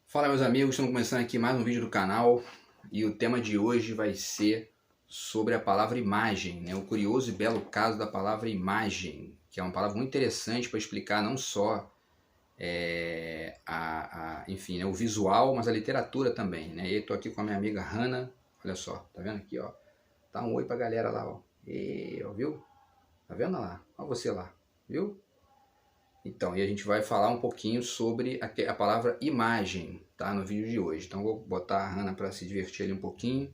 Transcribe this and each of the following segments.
Fala, meus amigos, estamos começando aqui mais um vídeo do canal e o tema de hoje vai ser sobre a palavra imagem, né? O curioso e belo caso da palavra imagem, que é uma palavra muito interessante para explicar não só enfim, né, o visual, mas a literatura também, né? E eu tô aqui com a minha amiga Hannah, olha só, tá vendo aqui, ó? Dá um oi pra galera lá, ó. E, ó, viu? Tá vendo lá? Olha você lá, viu? Então, e a gente vai falar um pouquinho sobre a palavra imagem, tá? No vídeo de hoje. Então, vou botar a Hannah para se divertir ali um pouquinho,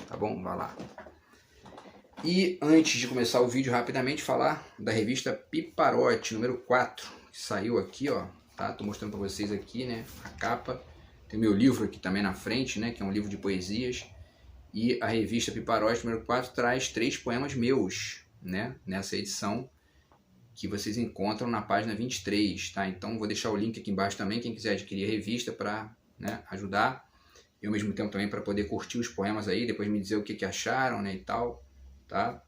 tá bom? Vai lá. E antes de começar o vídeo, rapidamente falar da revista Piparote, número 4, que saiu aqui, ó, tá? Tô mostrando para vocês aqui, né, a capa. Tem meu livro aqui também na frente, né, que é um livro de poesias. E a revista Piparote, número 4, traz 3 poemas meus, né, nessa edição, que vocês encontram na página 23, tá? Então vou deixar o link aqui embaixo também, quem quiser adquirir a revista para, né, ajudar. E ao mesmo tempo também para poder curtir os poemas aí, depois me dizer o que acharam, né, e tal, tá?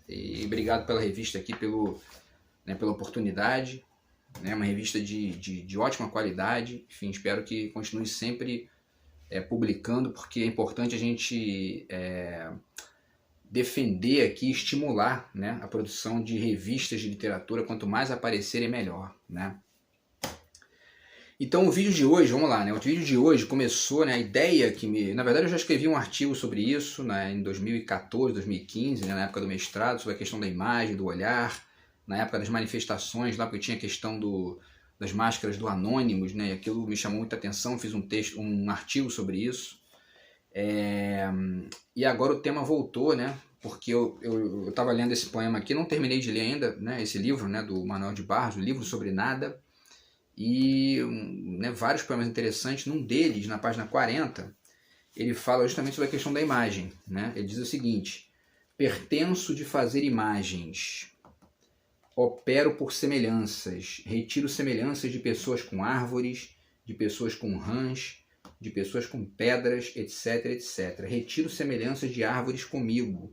E obrigado pela revista aqui, pela oportunidade, né? Uma revista de ótima qualidade, enfim, espero que continue sempre publicando, porque é importante a gente defender aqui, estimular, né, a produção de revistas de literatura, quanto mais aparecerem melhor, né? Então o vídeo de hoje, vamos lá, né? O vídeo de hoje começou, né, a ideia que na verdade eu já escrevi um artigo sobre isso, né, em 2014, 2015, né, na época do mestrado, sobre a questão da imagem, do olhar, na época das manifestações, lá porque tinha a questão das máscaras do Anonymous, né, e aquilo me chamou muita atenção, fiz um artigo sobre isso. E agora o tema voltou, né? Porque eu estava lendo esse poema aqui, não terminei de ler ainda, né? Esse livro, né? Do Manuel de Barros, o Livro sobre Nada. E né, vários poemas interessantes. Num deles, na página 40, ele fala justamente sobre a questão da imagem, né? Ele diz o seguinte: pertenço de fazer imagens, opero por semelhanças, retiro semelhanças de pessoas com árvores, de pessoas com rãs, de pessoas com pedras, etc, etc. Retiro semelhanças de árvores comigo.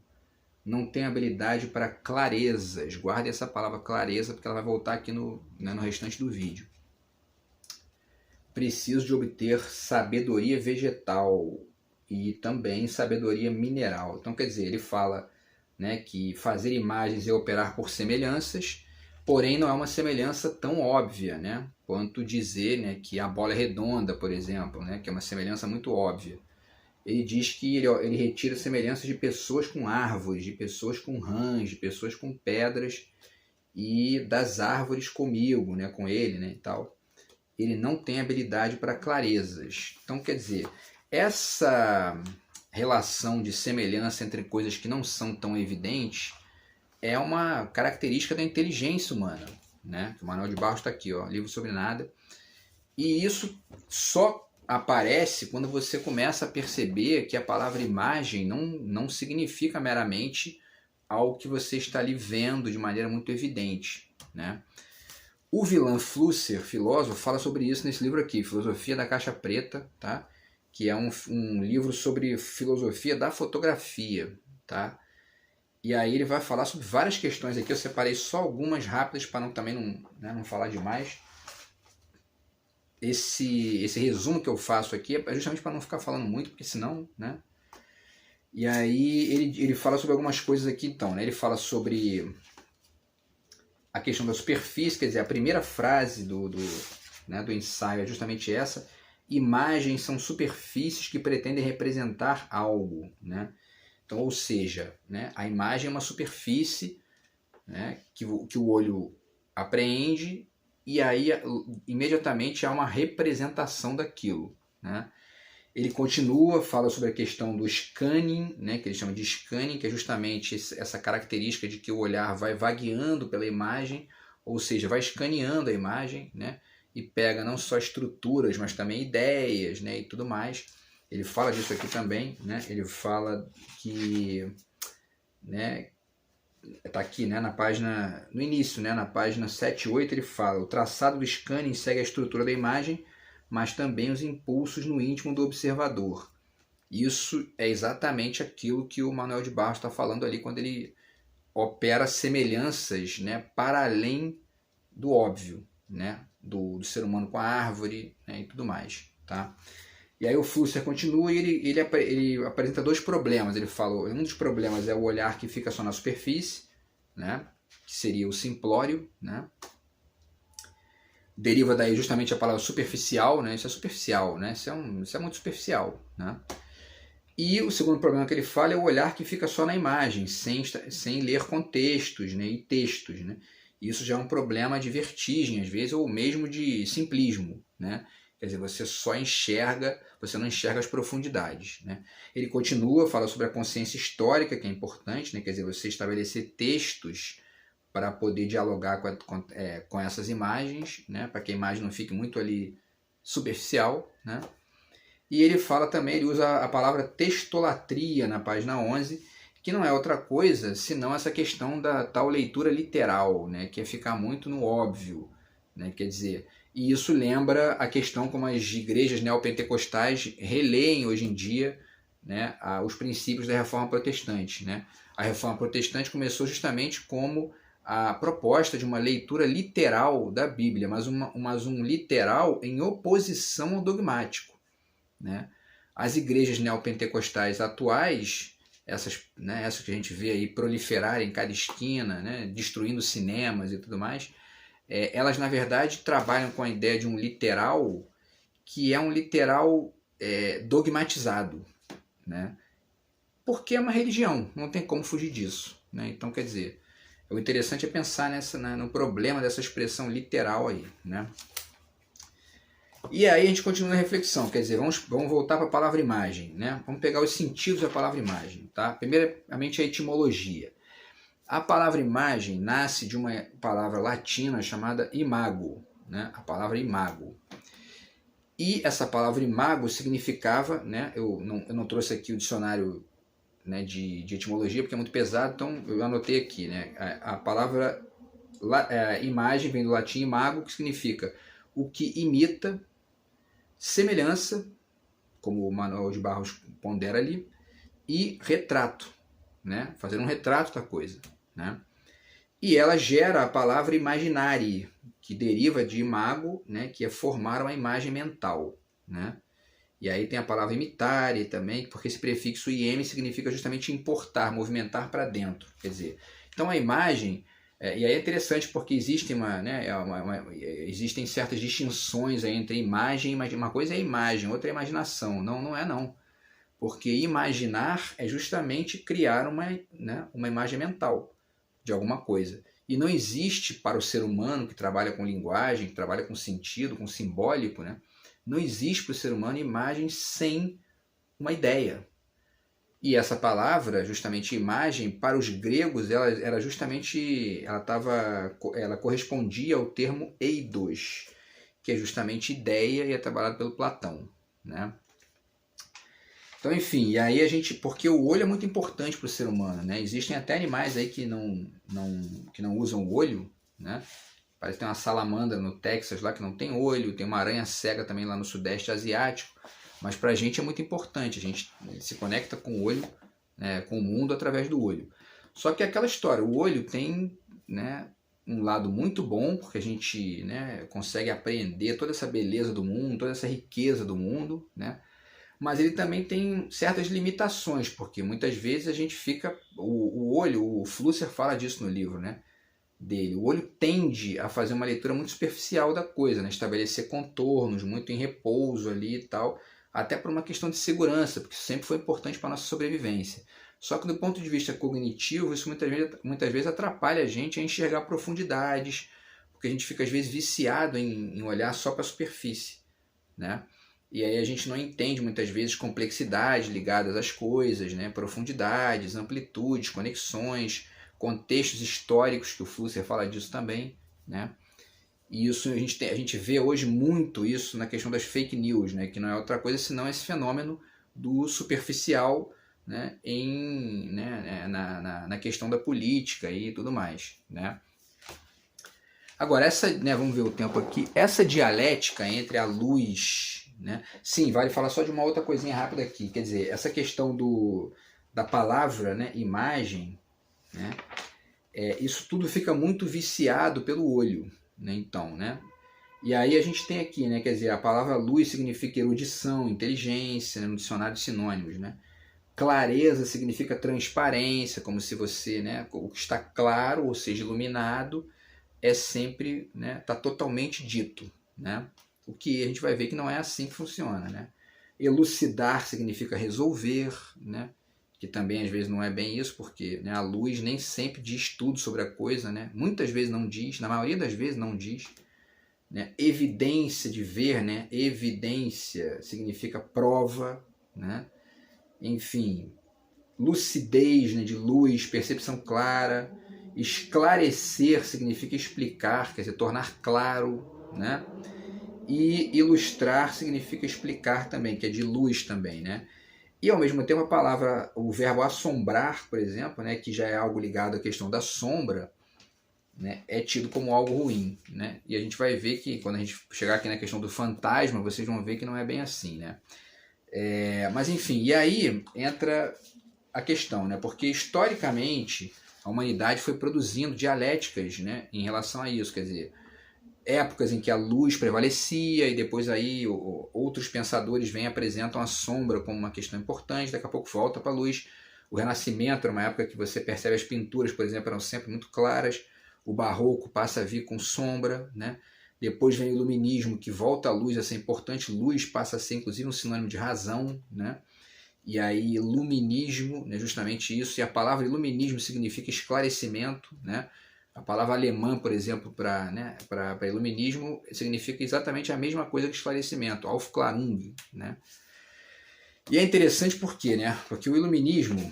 Não tenho habilidade para clarezas. Guarde essa palavra clareza, porque ela vai voltar aqui no restante do vídeo. Preciso de obter sabedoria vegetal e também sabedoria mineral. Então, quer dizer, ele fala, né, que fazer imagens é operar por semelhanças, porém não é uma semelhança tão óbvia, né, quanto dizer, né, que a bola é redonda, por exemplo, né, que é uma semelhança muito óbvia. Ele diz que ele retira semelhanças de pessoas com árvores, de pessoas com rãs, de pessoas com pedras e das árvores comigo, né, com ele, né, e tal. Ele não tem habilidade para clarezas. Então, quer dizer, essa relação de semelhança entre coisas que não são tão evidentes é uma característica da inteligência humana, né? O Manuel de Barros está aqui, ó, Livro sobre Nada. E isso só aparece quando você começa a perceber que a palavra imagem não significa meramente algo que você está ali vendo de maneira muito evidente, né? O Wieland Flusser, filósofo, fala sobre isso nesse livro aqui, Filosofia da Caixa Preta, tá? Que é um livro sobre filosofia da fotografia, tá? E aí ele vai falar sobre várias questões aqui, eu separei só algumas rápidas para também não falar demais. Esse resumo que eu faço aqui é justamente para não ficar falando muito, porque senão, né? E aí ele fala sobre algumas coisas aqui, então, né? Ele fala sobre a questão da superfície, quer dizer, a primeira frase do ensaio é justamente essa: imagens são superfícies que pretendem representar algo, né? Então, ou seja, né, a imagem é uma superfície, né, que o olho apreende, e aí imediatamente há uma representação daquilo, né? Ele continua, fala sobre a questão do scanning, né, que ele chama de scanning, que é justamente essa característica de que o olhar vai vagueando pela imagem, ou seja, vai escaneando a imagem, né, e pega não só estruturas, mas também ideias, né, e tudo mais. Ele fala disso aqui também, né, ele fala que, né, está aqui, né, na página, no início, né, na página 7 e 8, ele fala: o traçado do scanning segue a estrutura da imagem, mas também os impulsos no íntimo do observador. Isso é exatamente aquilo que o Manuel de Barros está falando ali quando ele opera semelhanças, né, para além do óbvio, né, do ser humano com a árvore, né, e tudo mais. tá? E aí o Flusser continua e ele apresenta dois problemas. Ele fala, um dos problemas é o olhar que fica só na superfície, né? Que seria o simplório, né? Deriva daí justamente a palavra superficial, né? Isso é superficial, né? Isso é muito superficial, né? E o segundo problema que ele fala é o olhar que fica só na imagem, sem ler contextos, né? E textos, né? Isso já é um problema de vertigem, às vezes, ou mesmo de simplismo, né? Quer dizer, você não enxerga as profundidades, né? Ele continua, fala sobre a consciência histórica, que é importante, né? Quer dizer, você estabelecer textos para poder dialogar com essas imagens, né? Para que a imagem não fique muito ali superficial, né? E ele fala também, ele usa a palavra textolatria na página 11, que não é outra coisa senão essa questão da tal leitura literal, né? Que é ficar muito no óbvio, né? Quer dizer, e isso lembra a questão como as igrejas neopentecostais releem hoje em dia, né, os princípios da Reforma Protestante, né? A Reforma Protestante começou justamente como a proposta de uma leitura literal da Bíblia, mas um literal em oposição ao dogmático, né? As igrejas neopentecostais atuais, essas que a gente vê aí proliferarem em cada esquina, né, destruindo cinemas e tudo mais, elas na verdade trabalham com a ideia de um literal que é um literal dogmatizado, né? Porque é uma religião, não tem como fugir disso, né? Então, quer dizer, o interessante é pensar no problema dessa expressão literal aí, né? E aí a gente continua na reflexão, quer dizer, vamos voltar para a palavra imagem, né? Vamos pegar os sentidos da palavra imagem, tá? Primeiramente a etimologia. A palavra imagem nasce de uma palavra latina chamada imago, né? A palavra imago. E essa palavra imago significava, né? Eu não trouxe aqui o dicionário, né, de etimologia porque é muito pesado, então eu anotei aqui, né? A palavra imagem vem do latim imago, que significa o que imita, semelhança, como o Manuel de Barros pondera ali, e retrato, né? Fazer um retrato da coisa, né? E ela gera a palavra imaginare, que deriva de imago, né? Que é formar uma imagem mental, né? E aí tem a palavra imitare também, porque esse prefixo im significa justamente importar, movimentar para dentro. Quer dizer, então a imagem, e aí é interessante porque existem certas distinções aí entre imagem e imagem. Uma coisa é imagem, outra é imaginação. Não é não. Porque imaginar é justamente criar uma imagem mental de alguma coisa. E não existe para o ser humano que trabalha com linguagem, que trabalha com sentido, com simbólico, né? Não existe para o ser humano imagem sem uma ideia. E essa palavra, justamente imagem, para os gregos, ela correspondia ao termo eidos, que é justamente ideia e é trabalhado pelo Platão, né? Então, enfim, e aí porque o olho é muito importante para o ser humano, né? Existem até animais aí que não usam o olho, né? Parece que tem uma salamandra no Texas lá que não tem olho, tem uma aranha cega também lá no Sudeste Asiático, mas para a gente é muito importante, a gente se conecta com o olho, né, com o mundo através do olho. Só que é aquela história, o olho tem, né, um lado muito bom, porque a gente, né, consegue apreender toda essa beleza do mundo, toda essa riqueza do mundo, né? Mas ele também tem certas limitações, porque muitas vezes a gente fica... O olho, o Flusser fala disso no livro, né, dele. O olho tende a fazer uma leitura muito superficial da coisa, né, estabelecer contornos muito em repouso ali e tal, até por uma questão de segurança, porque isso sempre foi importante para a nossa sobrevivência. Só que do ponto de vista cognitivo, isso muitas vezes atrapalha a gente a enxergar profundidades, porque a gente fica às vezes viciado em olhar só para a superfície, né? E aí a gente não entende muitas vezes complexidades ligadas às coisas, né? Profundidades, amplitudes, conexões, contextos históricos, que o Flusser fala disso também, né? E isso a gente vê hoje muito isso na questão das fake news, né? Que não é outra coisa senão esse fenômeno do superficial, né? Na questão da política e tudo mais, né? Agora, vamos ver o tempo aqui, essa dialética entre a luz, né? Sim, vale falar só de uma outra coisinha rápida aqui, quer dizer, essa questão da palavra, né, imagem, né? Isso tudo fica muito viciado pelo olho, né? Então, né? E aí a gente tem aqui, né, quer dizer, a palavra luz significa erudição, inteligência, né, no dicionário de sinônimos, né? Clareza significa transparência, como se você, né, o que está claro, ou seja, iluminado, é sempre, né, está totalmente dito, né? O que a gente vai ver que não é assim que funciona, né? Elucidar significa resolver, né? Que também às vezes não é bem isso, porque, né, a luz nem sempre diz tudo sobre a coisa, né? Muitas vezes não diz, na maioria das vezes não diz, né? Evidência de ver, né? Evidência significa prova, né? Enfim, lucidez, né? De luz, percepção clara. Esclarecer significa explicar, quer dizer, tornar claro, né? E ilustrar significa explicar também, que é de luz também, né? E ao mesmo tempo a palavra, o verbo assombrar, por exemplo, né, que já é algo ligado à questão da sombra, né, é tido como algo ruim, né? E a gente vai ver que quando a gente chegar aqui na questão do fantasma, vocês vão ver que não é bem assim, né? Mas enfim, e aí entra a questão, né? Porque historicamente a humanidade foi produzindo dialéticas, né, em relação a isso, quer dizer, épocas em que a luz prevalecia e depois aí outros pensadores vêm e apresentam a sombra como uma questão importante, daqui a pouco volta para a luz. O Renascimento era uma época que você percebe as pinturas, por exemplo, eram sempre muito claras, o Barroco passa a vir com sombra, né? Depois vem o Iluminismo, que volta à luz a ser importante, luz passa a ser inclusive um sinônimo de razão, né? E aí iluminismo, né, justamente isso, e a palavra iluminismo significa esclarecimento, né? A palavra alemã, por exemplo, para, né, para iluminismo, significa exatamente a mesma coisa que esclarecimento, Aufklärung, né? E é interessante por quê, né? Porque o iluminismo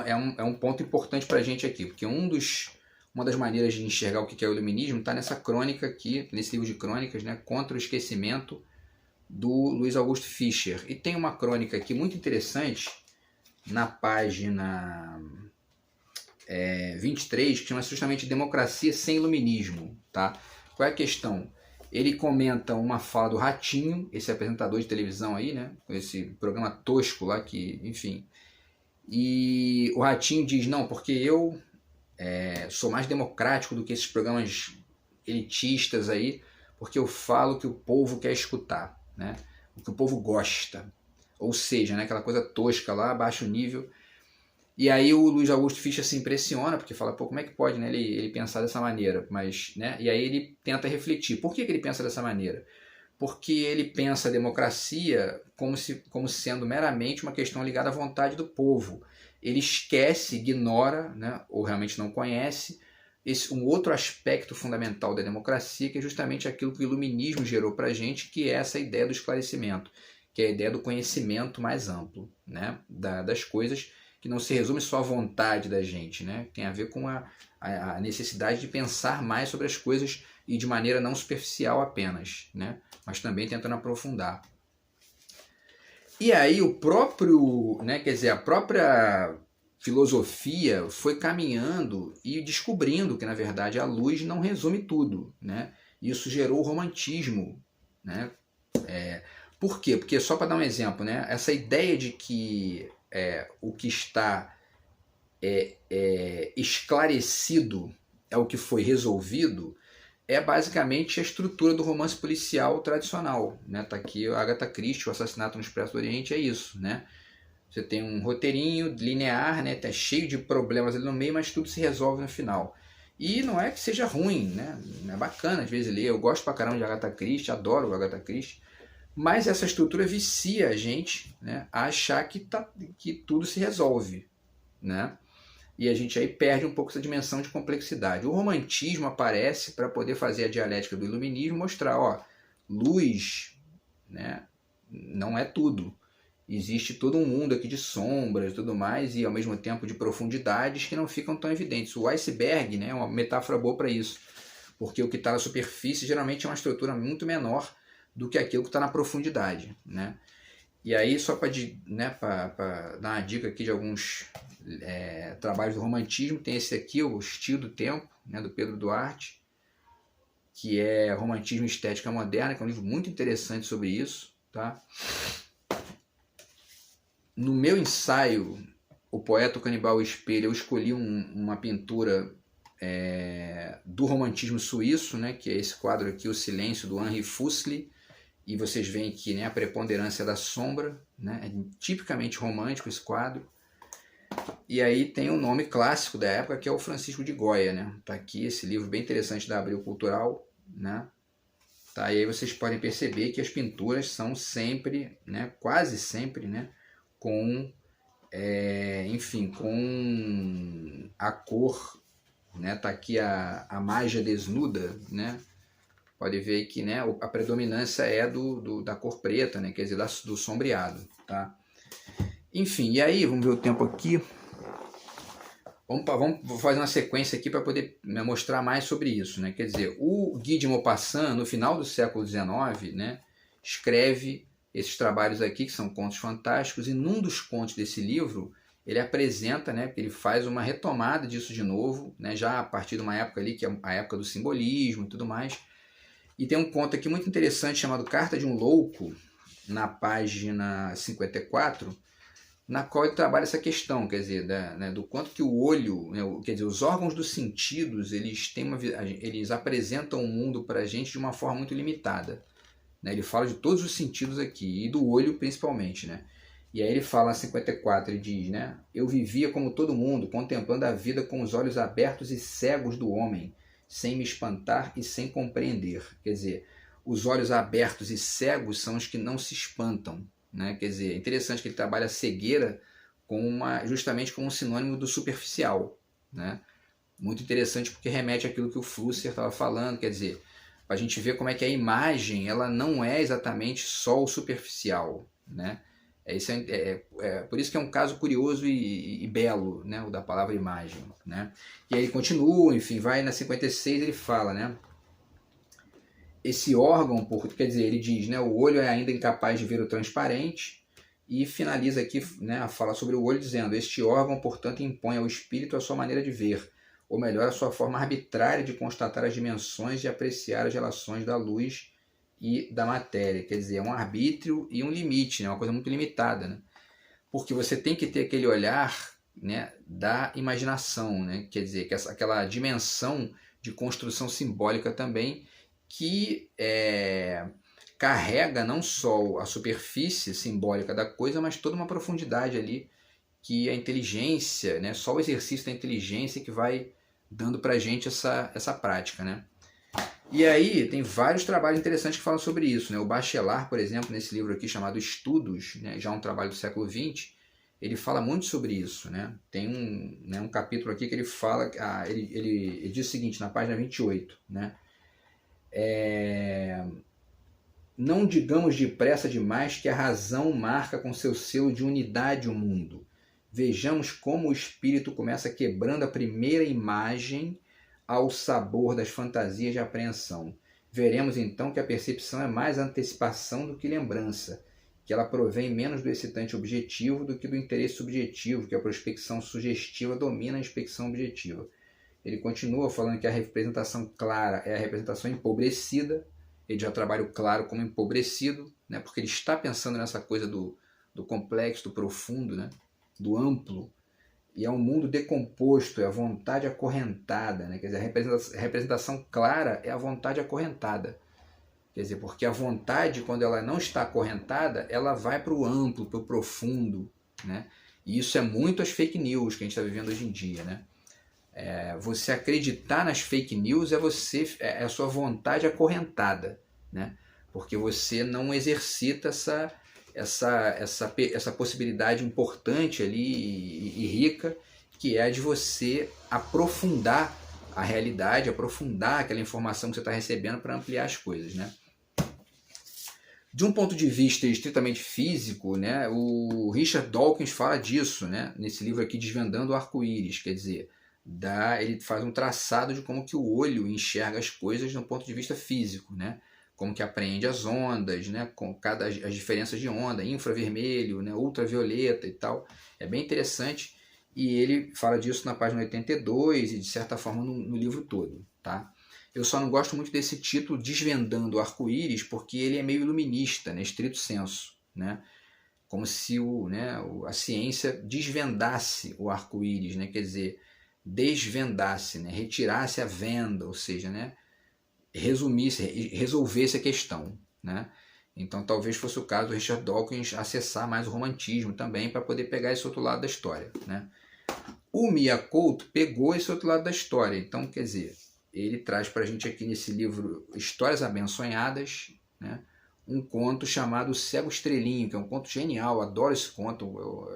é um ponto importante para a gente aqui, porque uma das maneiras de enxergar o que é o iluminismo está nessa crônica aqui, nesse livro de crônicas, né, Contra o Esquecimento, do Luiz Augusto Fischer. E tem uma crônica aqui muito interessante, na página 23, que chama justamente Democracia sem Iluminismo. Tá? Qual é a questão? Ele comenta uma fala do Ratinho, esse apresentador de televisão aí, né? Esse programa tosco lá, que, enfim. E o Ratinho diz, não, porque eu sou mais democrático do que esses programas elitistas aí, porque eu falo o que o povo quer escutar, né? O que o povo gosta. Ou seja, né, aquela coisa tosca lá, baixo nível. E aí o Luiz Augusto Fischer se impressiona, porque fala, pô, como é que pode, né, ele pensar dessa maneira? Mas, né, e aí ele tenta refletir. Por que ele pensa dessa maneira? Porque ele pensa a democracia como sendo meramente uma questão ligada à vontade do povo. Ele esquece, ignora, né, ou realmente não conhece, um outro aspecto fundamental da democracia, que é justamente aquilo que o iluminismo gerou para a gente, que é essa ideia do esclarecimento, que é a ideia do conhecimento mais amplo, né, das coisas, que não se resume só à vontade da gente, né? Tem a ver com a necessidade de pensar mais sobre as coisas e de maneira não superficial apenas, né? Mas também tentando aprofundar. E aí o próprio, né, quer dizer, a própria filosofia foi caminhando e descobrindo que, na verdade, a luz não resume tudo, né? Isso gerou o romantismo, né? Por quê? Porque, só para dar um exemplo, né, essa ideia de que o que está esclarecido é o que foi resolvido é basicamente a estrutura do romance policial tradicional, né? Tá aqui a Agatha Christie, o Assassinato no Expresso do Oriente, é isso, né? Você tem um roteirinho linear, né? Tá cheio de problemas ali no meio, mas tudo se resolve no final. E não é que seja ruim, né? É bacana às vezes ler. Eu gosto pra caramba de Agatha Christie, adoro Agatha Christie. Mas essa estrutura vicia a gente, né, a achar que tudo se resolve, né? E a gente aí perde um pouco essa dimensão de complexidade. O romantismo aparece para poder fazer a dialética do iluminismo, mostrar, ó, luz, né, não é tudo. Existe todo um mundo aqui de sombras e tudo mais, e ao mesmo tempo de profundidades que não ficam tão evidentes. O iceberg, né, é uma metáfora boa para isso, porque o que está na superfície geralmente é uma estrutura muito menor do que aquilo que está na profundidade, né? E aí, só para dar uma dica aqui de alguns trabalhos do romantismo, tem esse aqui, o Estilo do Tempo, né, do Pedro Duarte, que é Romantismo e Estética Moderna, que é um livro muito interessante sobre isso. Tá? No meu ensaio, O Poeta, o Canibal e o Espelho, eu escolhi uma pintura do romantismo suíço, né, que é esse quadro aqui, O Silêncio, do Henri Fuseli, e vocês veem aqui, né, a preponderância da sombra, né, é tipicamente romântico esse quadro. E aí tem um nome clássico da época, que é o Francisco de Goya, né? Tá aqui esse livro bem interessante da Abril Cultural, né? Tá, e aí vocês podem perceber que as pinturas são sempre, né, quase sempre, né, com, enfim, com a cor, né? Tá aqui a Magia desnuda, né? Pode ver que, né, a predominância é da cor preta, né? Quer dizer, do sombreado, tá? Enfim, e aí, vamos ver o tempo aqui. Vou fazer uma sequência aqui para poder, né, mostrar mais sobre isso, né? Quer dizer, o Guy de Maupassant, no final do século XIX, né, escreve esses trabalhos aqui, que são contos fantásticos, e num dos contos desse livro, ele apresenta, né, ele faz uma retomada disso de novo, né, já a partir de uma época ali, que é a época do simbolismo e tudo mais. E tem um conto aqui muito interessante chamado Carta de um Louco, na página 54, na qual ele trabalha essa questão, quer dizer, né, do quanto que o olho, né, quer dizer, os órgãos dos sentidos, eles apresentam o mundo para a gente de uma forma muito limitada. Né? Ele fala de todos os sentidos aqui, e do olho principalmente. Né? E aí ele fala em 54, ele diz, né, eu vivia como todo mundo, contemplando a vida com os olhos abertos e cegos do homem, sem me espantar e sem compreender. Quer dizer, os olhos abertos e cegos são os que não se espantam. Né? Quer dizer, é interessante que ele trabalha a cegueira justamente como um sinônimo do superficial. Né? Muito interessante porque remete àquilo que o Flusser estava falando, quer dizer, para a gente ver como é que a imagem ela não é exatamente só o superficial. Né? Por isso que é um caso curioso e belo, né? O da palavra imagem. Né? E aí ele continua, enfim, vai na 56 ele fala, né? Esse órgão, quer dizer, ele diz, né, o olho é ainda incapaz de ver o transparente, e finaliza aqui, né, a fala sobre o olho dizendo, este órgão, portanto, impõe ao espírito a sua maneira de ver, ou melhor, a sua forma arbitrária de constatar as dimensões e apreciar as relações da luz e da matéria. Quer dizer, é um arbítrio e um limite, né, uma coisa muito limitada. Né? Porque você tem que ter aquele olhar, né, da imaginação, né? Quer dizer, aquela dimensão de construção simbólica também, que carrega não só a superfície simbólica da coisa, mas toda uma profundidade ali, que a inteligência, né, só o exercício da inteligência que vai dando para a gente essa prática. Né? E aí tem vários trabalhos interessantes que falam sobre isso. Né? O Bachelard, por exemplo, nesse livro aqui chamado Estudos, né, já um trabalho do século XX, ele fala muito sobre isso. Né? Tem um capítulo aqui que ele fala, ele diz o seguinte, na página 28, né? Não digamos depressa demais que a razão marca com seu selo de unidade o mundo. Vejamos como o espírito começa quebrando a primeira imagem ao sabor das fantasias de apreensão. Veremos então que a percepção é mais antecipação do que lembrança, que ela provém menos do excitante objetivo do que do interesse subjetivo, que a prospecção sugestiva domina a inspecção objetiva. Ele continua falando que a representação clara é a representação empobrecida. Ele já trabalha o claro como empobrecido, né? Porque ele está pensando nessa coisa do complexo, do profundo, né? Do amplo. E é um mundo decomposto, é a vontade acorrentada. Né? Quer dizer, a representação clara é a vontade acorrentada. Quer dizer, porque a vontade, quando ela não está acorrentada, ela vai para o amplo, para o profundo. Né? E isso é muito as fake news que a gente está vivendo hoje em dia. Né? Você acreditar nas fake news é a sua vontade acorrentada, né? Porque você não exercita essa possibilidade importante ali e rica, que é a de você aprofundar a realidade, aprofundar aquela informação que você está recebendo para ampliar as coisas. Né? De um ponto de vista estritamente físico, né, o Richard Dawkins fala disso, né, nesse livro aqui, Desvendando o Arco-Íris, quer dizer, ele faz um traçado de como que o olho enxerga as coisas de um ponto de vista físico, né? Como que apreende as ondas, né? As diferenças de onda, infravermelho, né? Ultravioleta e tal. É bem interessante e ele fala disso na página 82 e de certa forma no livro todo. Tá? Eu só não gosto muito desse título Desvendando o Arco-Íris porque ele é meio iluminista, né? Estrito senso, né? Como se a ciência desvendasse o arco-íris, né? Quer dizer, desvendasse, né, retirasse a venda, ou seja, né, resumisse, resolvesse a questão, né? Então talvez fosse o caso do Richard Dawkins acessar mais o romantismo também para poder pegar esse outro lado da história, né? O Mia Couto pegou esse outro lado da história, então quer dizer, ele traz para a gente aqui nesse livro Histórias Abençonhadas, né, um conto chamado Cego Estrelinho, que é um conto genial, adoro esse conto,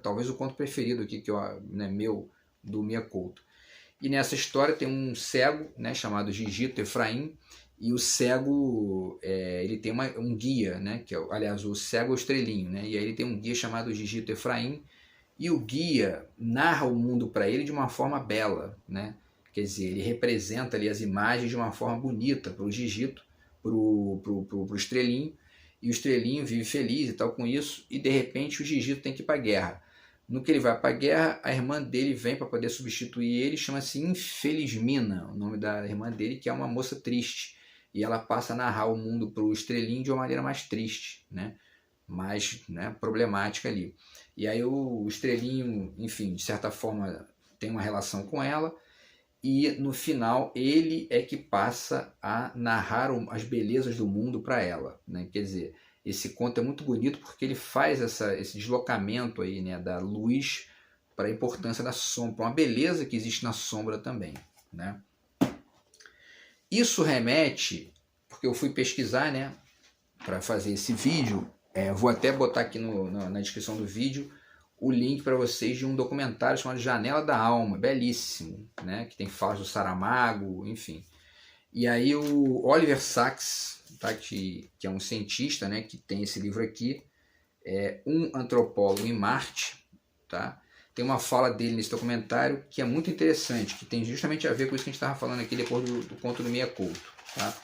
talvez o conto preferido aqui que eu, né, meu, do Mia Couto. E nessa história tem um cego, né, chamado Gigito Efraim, e o cego, ele tem um guia, né, que é, aliás, o cego é o estrelinho, né, e aí ele tem um guia chamado Gigito Efraim, e o guia narra o mundo para ele de uma forma bela, né, quer dizer, ele representa ali as imagens de uma forma bonita para o Gigito, para o estrelinho, e o estrelinho vive feliz e tal com isso, e de repente o Gigito tem que ir para a guerra. No que ele vai para a guerra, a irmã dele vem para poder substituir ele, chama-se Infelizmina, o nome da irmã dele, que é uma moça triste. E ela passa a narrar o mundo para o estrelinho de uma maneira mais triste, né? Mais, né, problemática ali. E aí o estrelinho, enfim, de certa forma tem uma relação com ela, e no final ele é que passa a narrar as belezas do mundo para ela, né? Quer dizer, esse conto é muito bonito porque ele faz esse deslocamento aí, né, da luz para a importância da sombra, para uma beleza que existe na sombra também, né? Isso remete, porque eu fui pesquisar, né, para fazer esse vídeo, vou até botar aqui na descrição do vídeo o link para vocês de um documentário chamado Janela da Alma, belíssimo, né, que tem falas do Saramago, enfim. E aí o Oliver Sacks, tá, que é um cientista, né, que tem esse livro aqui, Um Antropólogo em Marte, tá? Tem uma fala dele nesse documentário que é muito interessante, que tem justamente a ver com isso que a gente estava falando aqui depois do conto do Mia Couto, tá?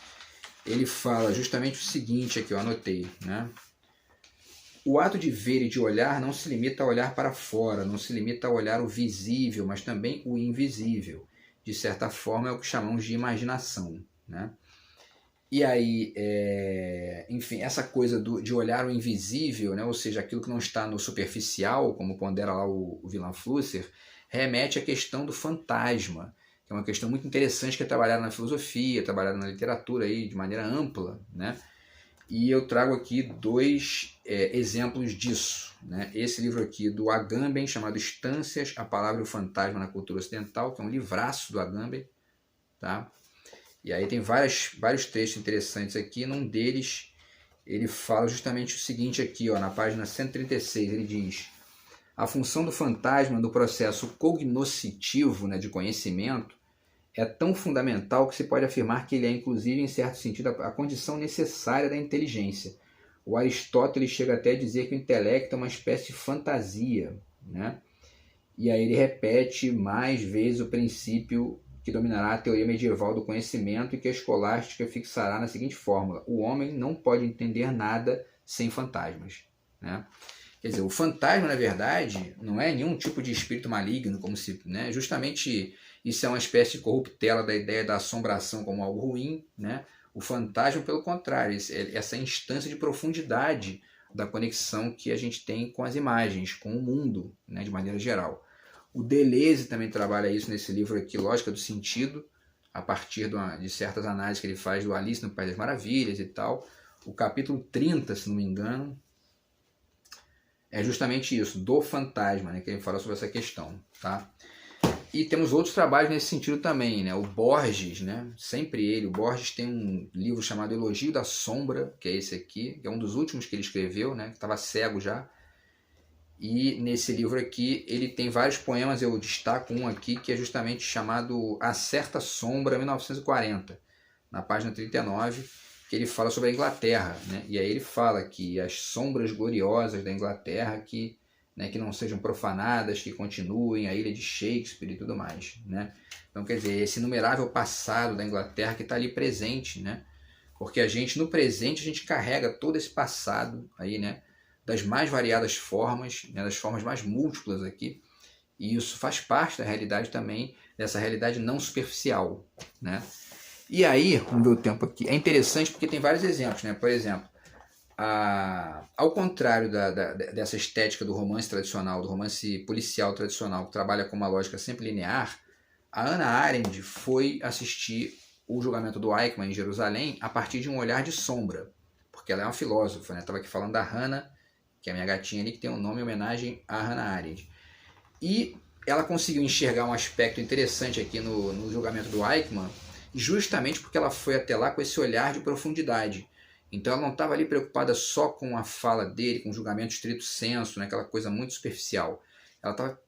Ele fala justamente o seguinte aqui, eu anotei, né? O ato de ver e de olhar não se limita a olhar para fora, não se limita a olhar o visível, mas também o invisível. De certa forma é o que chamamos de imaginação, né? E aí, enfim, essa coisa de olhar o invisível, né, ou seja, aquilo que não está no superficial, como pondera lá o Wilhelm Flusser, remete à questão do fantasma, que é uma questão muito interessante que é trabalhada na filosofia, trabalhada na literatura aí, de maneira ampla, né? E eu trago aqui dois exemplos disso, né? Esse livro aqui do Agamben, chamado Estâncias, a Palavra e o Fantasma na Cultura Ocidental, que é um livraço do Agamben, tá? E aí tem vários textos interessantes aqui. Num deles, ele fala justamente o seguinte aqui, ó, na página 136, ele diz: a função do fantasma no processo cognoscitivo, né, de conhecimento é tão fundamental que se pode afirmar que ele é, inclusive, em certo sentido, a condição necessária da inteligência. O Aristóteles chega até a dizer que o intelecto é uma espécie de fantasia, né? E aí ele repete mais vezes o princípio que dominará a teoria medieval do conhecimento e que a escolástica fixará na seguinte fórmula: o homem não pode entender nada sem fantasmas, né? Quer dizer, o fantasma, na verdade, não é nenhum tipo de espírito maligno, como se, né? Justamente isso é uma espécie de corruptela da ideia da assombração como algo ruim, né? O fantasma, pelo contrário, essa instância de profundidade da conexão que a gente tem com as imagens, com o mundo, né, de maneira geral. O Deleuze também trabalha isso nesse livro aqui, Lógica do Sentido, a partir de certas análises que ele faz do Alice no País das Maravilhas e tal. O capítulo 30, se não me engano, é justamente isso, do fantasma, né, que ele fala sobre essa questão, tá? E temos outros trabalhos nesse sentido também, né? O Borges, né? Sempre ele. O Borges tem um livro chamado Elogio da Sombra, que é esse aqui, que é um dos últimos que ele escreveu, né? Que estava cego já. E nesse livro aqui ele tem vários poemas, eu destaco um aqui que é justamente chamado A Certa Sombra, 1940, na página 39, que ele fala sobre a Inglaterra, né? E aí ele fala que as sombras gloriosas da Inglaterra que não sejam profanadas, que continuem, a ilha de Shakespeare e tudo mais, né? Então, quer dizer, esse inumerável passado da Inglaterra que está ali presente, né? Porque no presente, a gente carrega todo esse passado aí, né? Das mais variadas formas, né? Das formas mais múltiplas aqui, e isso faz parte da realidade também, dessa realidade não superficial, né? E aí, vamos ver o tempo aqui, é interessante porque tem vários exemplos, né? Por exemplo, ao contrário dessa estética do romance tradicional, do romance policial tradicional, que trabalha com uma lógica sempre linear, A Hannah Arendt foi assistir o julgamento do Eichmann em Jerusalém a partir de um olhar de sombra, porque ela é uma filósofa, né? Estava aqui falando da Hannah, que é a minha gatinha ali, que tem um nome em homenagem a Hannah Arendt. E ela conseguiu enxergar um aspecto interessante aqui no julgamento do Eichmann, justamente porque ela foi até lá com esse olhar de profundidade. Então ela não estava ali preocupada só com a fala dele, com o julgamento estrito sensu, né, aquela coisa muito superficial. Ela estava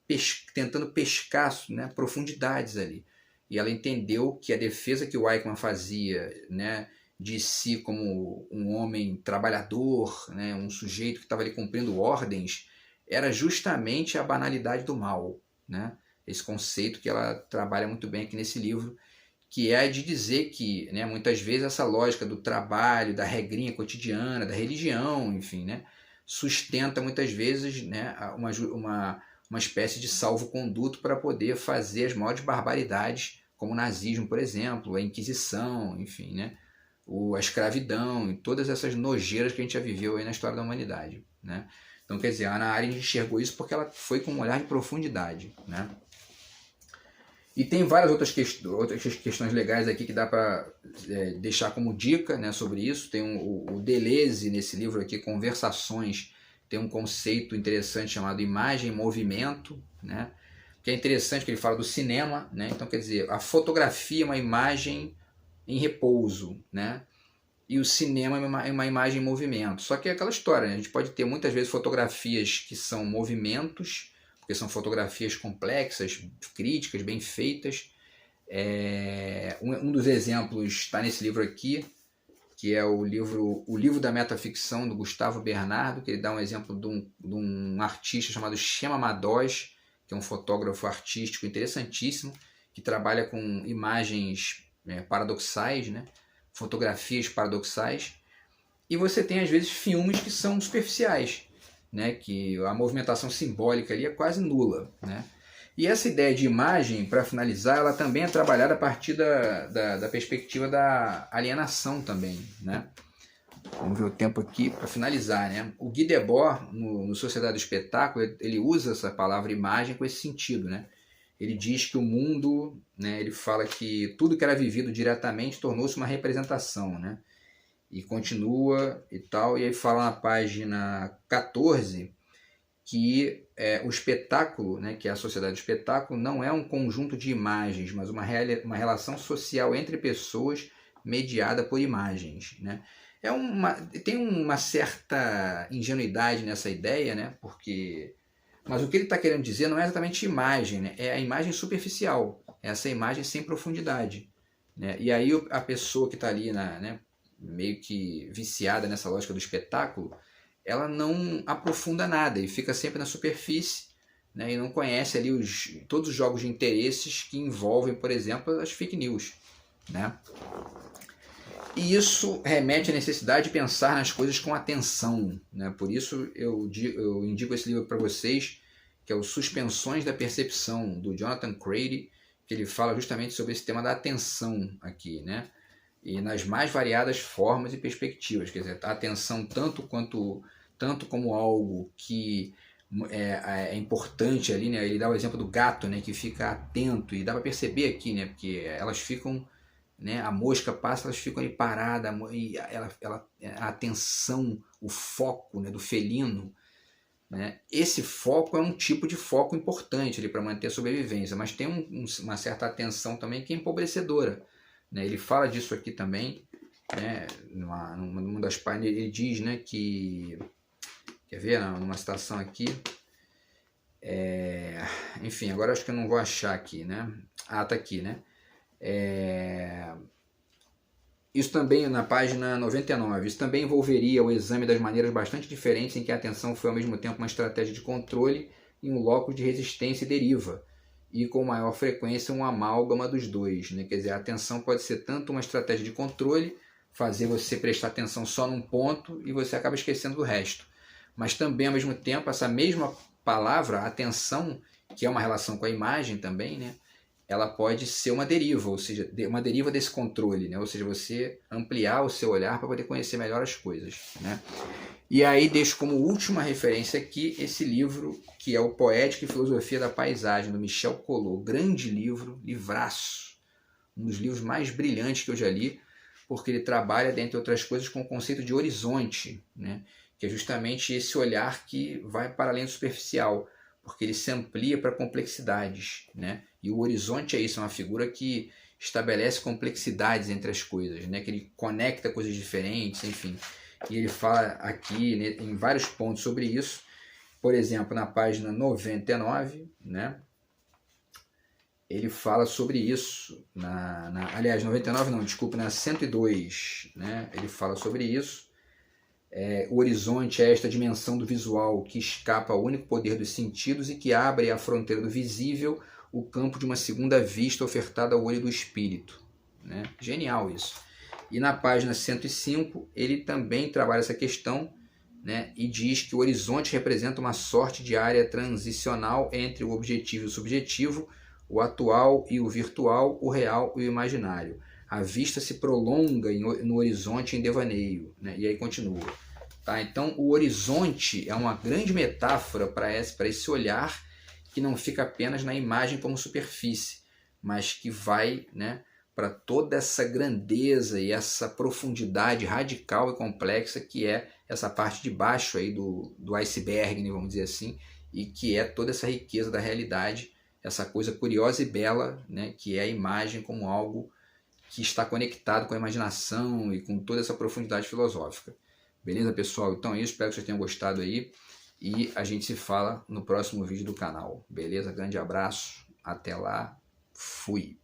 tentando pescar, né, profundidades ali. E ela entendeu que a defesa que o Eichmann fazia, né, de si como um homem trabalhador, né, um sujeito que estava ali cumprindo ordens, era justamente a banalidade do mal, né? Esse conceito que ela trabalha muito bem aqui nesse livro, que é de dizer que, né, muitas vezes essa lógica do trabalho, da regrinha cotidiana, da religião, enfim, né, sustenta muitas vezes, né, uma espécie de salvo-conduto para poder fazer as maiores barbaridades, como o nazismo, por exemplo, a Inquisição, enfim, né, a escravidão e todas essas nojeiras que a gente já viveu aí na história da humanidade, né? Então, quer dizer, a Hannah Arendt enxergou isso porque ela foi com um olhar de profundidade, né? E tem várias outras questões legais aqui que dá para deixar como dica, né, sobre isso. Tem o Deleuze nesse livro aqui, Conversações, tem um conceito interessante chamado imagem e movimento, né? Que é interessante que ele fala do cinema, né? Então, quer dizer, a fotografia é uma imagem em repouso, né? E o cinema é uma imagem em movimento. Só que é aquela história, né? A gente pode ter muitas vezes fotografias que são movimentos, porque são fotografias complexas, críticas, bem feitas. Um dos exemplos está nesse livro aqui, que é o livro da Metaficção, do Gustavo Bernardo, que ele dá um exemplo de um artista chamado Chema Madós, que é um fotógrafo artístico interessantíssimo, que trabalha com imagens paradoxais, né? Fotografias paradoxais, e você tem às vezes filmes que são superficiais, né, que a movimentação simbólica ali é quase nula, né? E essa ideia de imagem, para finalizar, ela também é trabalhada a partir da perspectiva da alienação também, né? Vamos ver o tempo aqui para finalizar, né? O Guy Debord, no Sociedade do Espetáculo, ele usa essa palavra imagem com esse sentido, né? Ele diz que o mundo, né, ele fala que tudo que era vivido diretamente tornou-se uma representação, né? E continua e tal, e aí fala na página 14 que o espetáculo, né, que é a sociedade do espetáculo, não é um conjunto de imagens, mas uma relação social entre pessoas mediada por imagens, né? Tem uma certa ingenuidade nessa ideia, né? Mas o que ele está querendo dizer não é exatamente imagem, né? É a imagem superficial, essa imagem sem profundidade, né? E aí a pessoa que está ali, né, meio que viciada nessa lógica do espetáculo, ela não aprofunda nada e fica sempre na superfície, né? E não conhece ali todos os jogos de interesses que envolvem, por exemplo, as fake news, né? E isso remete à necessidade de pensar nas coisas com atenção, né? Por isso eu indico esse livro para vocês, que é o Suspensões da Percepção, do Jonathan Crady, que ele fala justamente sobre esse tema da atenção aqui, né? E nas mais variadas formas e perspectivas, quer dizer, a atenção tanto como algo que é importante ali, né? Ele dá o exemplo do gato, né, que fica atento, e dá para perceber aqui, né, porque elas ficam, né, a mosca passa, elas ficam ali paradas, e a atenção, o foco, né, do felino, né, esse foco é um tipo de foco importante para manter a sobrevivência, mas tem uma certa atenção também que é empobrecedora, né? Ele fala disso aqui também, né, numa das páginas ele diz, né, que, quer ver, numa citação aqui, enfim, agora acho que eu não vou achar aqui, né? Tá aqui, né? Isso também na página 99, isso também envolveria o exame das maneiras bastante diferentes em que a atenção foi ao mesmo tempo uma estratégia de controle e um locus de resistência e deriva, e com maior frequência um amálgama dos dois, né? Quer dizer, a atenção pode ser tanto uma estratégia de controle, fazer você prestar atenção só num ponto e você acaba esquecendo do resto, mas também ao mesmo tempo essa mesma palavra, atenção, que é uma relação com a imagem também, né? Ela pode ser uma deriva, ou seja, uma deriva desse controle, né? Ou seja, você ampliar o seu olhar para poder conhecer melhor as coisas, né? E aí deixo como última referência aqui esse livro, que é o Poética e Filosofia da Paisagem, do Michel Collot. Grande livro, livraço. Um dos livros mais brilhantes que eu já li, porque ele trabalha, dentre outras coisas, com o conceito de horizonte, né? Que é justamente esse olhar que vai para além do superficial, porque ele se amplia para complexidades, né? E o horizonte é isso, é uma figura que estabelece complexidades entre as coisas, né? Que ele conecta coisas diferentes, enfim. E ele fala aqui, né, em vários pontos sobre isso. Por exemplo, na página 99, né? Ele fala sobre isso, aliás, 99 não, desculpa, na 102, né? Ele fala sobre isso. O horizonte é esta dimensão do visual que escapa ao único poder dos sentidos e que abre à fronteira do visível o campo de uma segunda vista ofertada ao olho do espírito, né? Genial isso. E na página 105, ele também trabalha essa questão, né? E diz que o horizonte representa uma sorte de área transicional entre o objetivo e o subjetivo, o atual e o virtual, o real e o imaginário. A vista se prolonga no horizonte em devaneio, né? E aí continua. Tá? Então, o horizonte é uma grande metáfora para esse olhar que não fica apenas na imagem como superfície, mas que vai, né, para toda essa grandeza e essa profundidade radical e complexa que é essa parte de baixo aí do iceberg, né, vamos dizer assim, e que é toda essa riqueza da realidade, essa coisa curiosa e bela, né, que é a imagem como algo que está conectado com a imaginação e com toda essa profundidade filosófica. Beleza, pessoal? Então é isso, espero que vocês tenham gostado aí e a gente se fala no próximo vídeo do canal. Beleza? Grande abraço, até lá, fui!